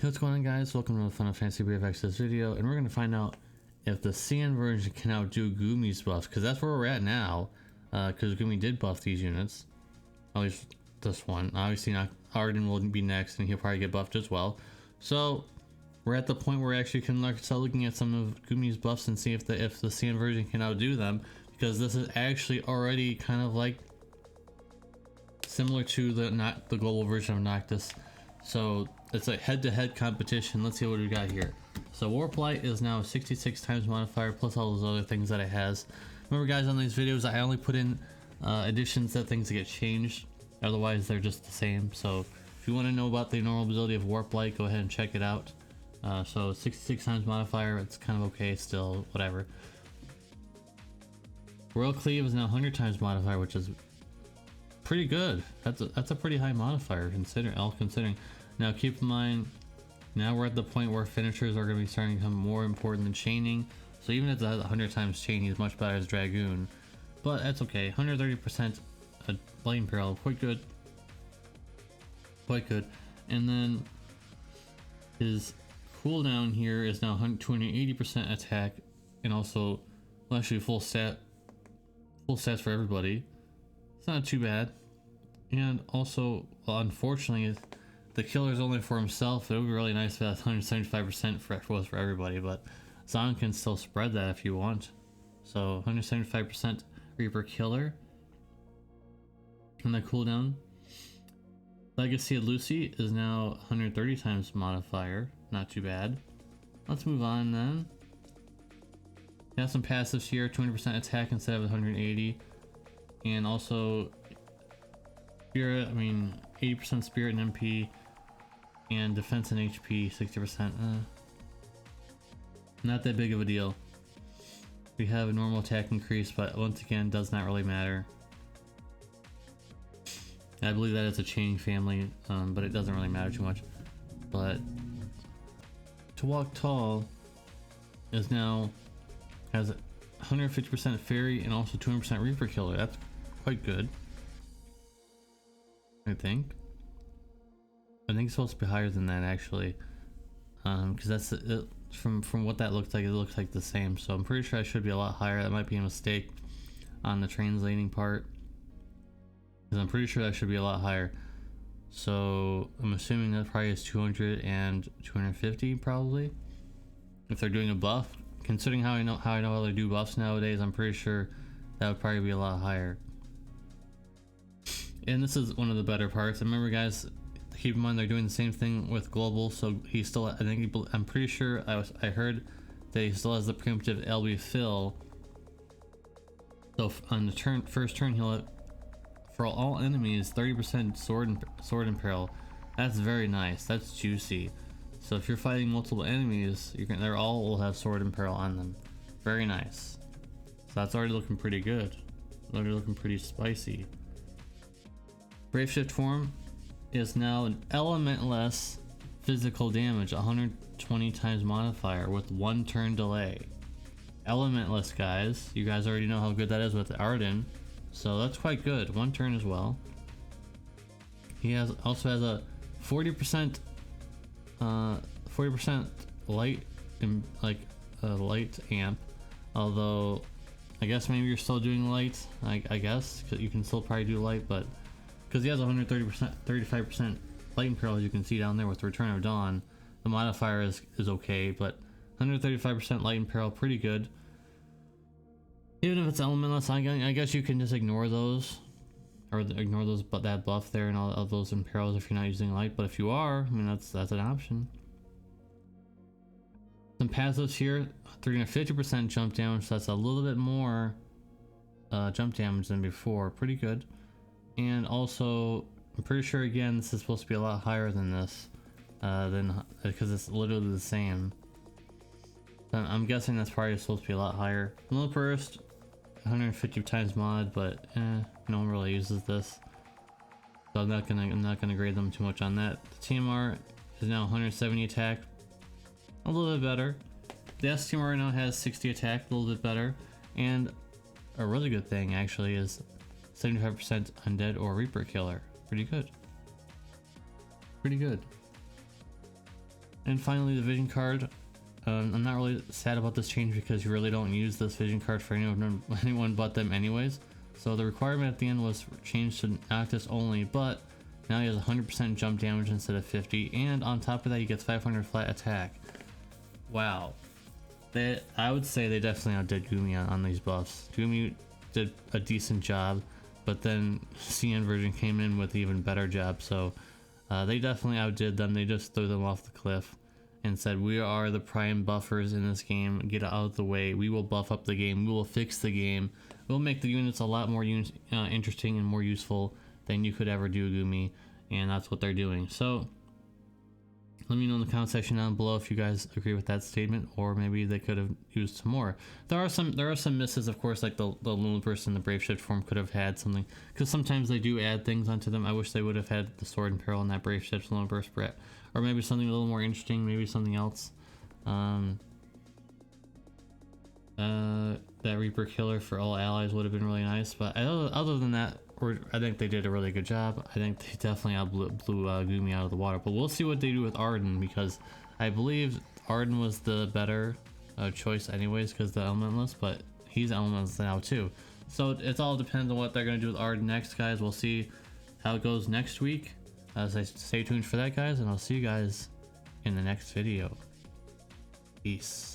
What's going on, guys? Welcome to the Fun of Fantasy BFX this video, and we're going to find out if the CN version can outdo Gumi's buff, because that's where we're at now, because Gumi did buff these units, at least this one. Obviously Arden will be next, and he'll probably get buffed as well. So we're at the point where we actually can start looking at some of Gumi's buffs and see if the CN version can outdo them, because this is actually already kind of like similar to the global version of Noctis. So it's a head-to-head competition. Let's see what we got here. So Warp Light is now 66 times modifier plus all those other things that it has. Remember, guys, on these videos I only put in additions that things get changed, otherwise they're just the same. So if you want to know about the normal ability of Warp Light, go ahead and check it out. So 66 times modifier, it's kind of okay still, whatever. Royal Cleave is now 100 times modifier, which is pretty good. That's a pretty high modifier considering. Now keep in mind, now we're at the point where finishers are going to be starting to become more important than chaining. So even if it's 100 times chain, he's much better as Dragoon, but that's okay. 130% Light Imperial, quite good. And then his cooldown here is now 280% attack, and also, well, actually full stats for everybody. It's not too bad. And also, well, unfortunately, the killer's only for himself. It would be really nice if that 175% was for everybody, but Zon can still spread that if you want. So 175% Reaper killer. And the cooldown. Legacy of Lucy is now 130 times modifier. Not too bad. Let's move on then. We have some passives here. 200% attack instead of 180. And also Spirit, 80% Spirit and MP, and defense and HP 60%. Not that big of a deal. We have a normal attack increase, but once again, does not really matter. I believe that it's a chaining family, but it doesn't really matter too much. But To Walk Tall is now has 150% Fairy and also 200% Reaper Killer. That's quite good, I think it's supposed to be higher than that, actually, because that's it, from what that looks like, it looks like the same. So I'm pretty sure I should be a lot higher. That might be a mistake on the translating part, because I'm pretty sure that should be a lot higher. So I'm assuming that probably is 200 and 250 probably, if they're doing a buff. Considering how I know how they do buffs nowadays, I'm pretty sure that would probably be a lot higher. And this is one of the better parts. Remember, guys, keep in mind they're doing the same thing with global. So he still, I'm pretty sure I heard that he still has the preemptive LB fill. So on the first turn, he'll have, for all enemies, 30% sword imperial. That's very nice. That's juicy. So if you're fighting multiple enemies, they're all will have sword imperial on them. Very nice. So that's already looking pretty good. Already looking pretty spicy. Brave Shift form is now an elementless physical damage, 120 times modifier with 1 turn delay. Elementless, guys. You guys already know how good that is with Arden, so that's quite good. 1 turn as well. He also has a 40% light, light amp. Although I guess maybe you're still doing light. I guess cause you can still probably do light, but because he has 35% Light Imperial, as you can see down there with Return of Dawn, the modifier is okay, but 135% Light Imperial, pretty good. Even if it's elementless, I guess you can just ignore those, or ignore those, but that buff there and all of those Imperials if you're not using light. But if you are, that's an option. Some passives here: 350% jump damage, so that's a little bit more jump damage than before. Pretty good. And also, I'm pretty sure again this is supposed to be a lot higher than this, because it's literally the same. I'm guessing that's probably supposed to be a lot higher. Low Burst, 150 times mod, but no one really uses this, so I'm not gonna grade them too much on that. The TMR is now 170 attack, a little bit better. The STMR now has 60 attack, a little bit better, and a really good thing actually is 75% undead or Reaper killer. Pretty good. And finally, the vision card. I'm not really sad about this change because you really don't use this vision card for anyone but them anyways. So the requirement at the end was changed to Noctis only, but now he has 100% jump damage instead of 50, and on top of that he gets 500 flat attack. Wow. I would say they definitely outdid Gumi on these buffs. Gumi did a decent job, but then CN version came in with an even better job, so they definitely outdid them. They just threw them off the cliff and said, we are the prime buffers in this game, get out of the way, we will buff up the game, we will fix the game, we'll make the units a lot more interesting and more useful than you could ever do, Gumi. And that's what they're doing. So let me know in the comment section down below if you guys agree with that statement, or maybe they could have used some more. There are some misses, of course, like the Lunar Burst and the Brave Shift form could have had something, because sometimes they do add things onto them. I wish they would have had the Sword and Peril and that Brave Shift, Lunar Burst, or maybe something a little more interesting, maybe something else. That Reaper Killer for all allies would have been really nice, but other than that, I think they did a really good job. I think they definitely blew Gumi out of the water, but we'll see what they do with Arden, because I believe Arden was the better choice anyways, because the Elementalist, but he's Elementalist now too. So it all depends on what they're going to do with Arden next, guys. We'll see how it goes next week. So stay tuned for that, guys, and I'll see you guys in the next video. Peace.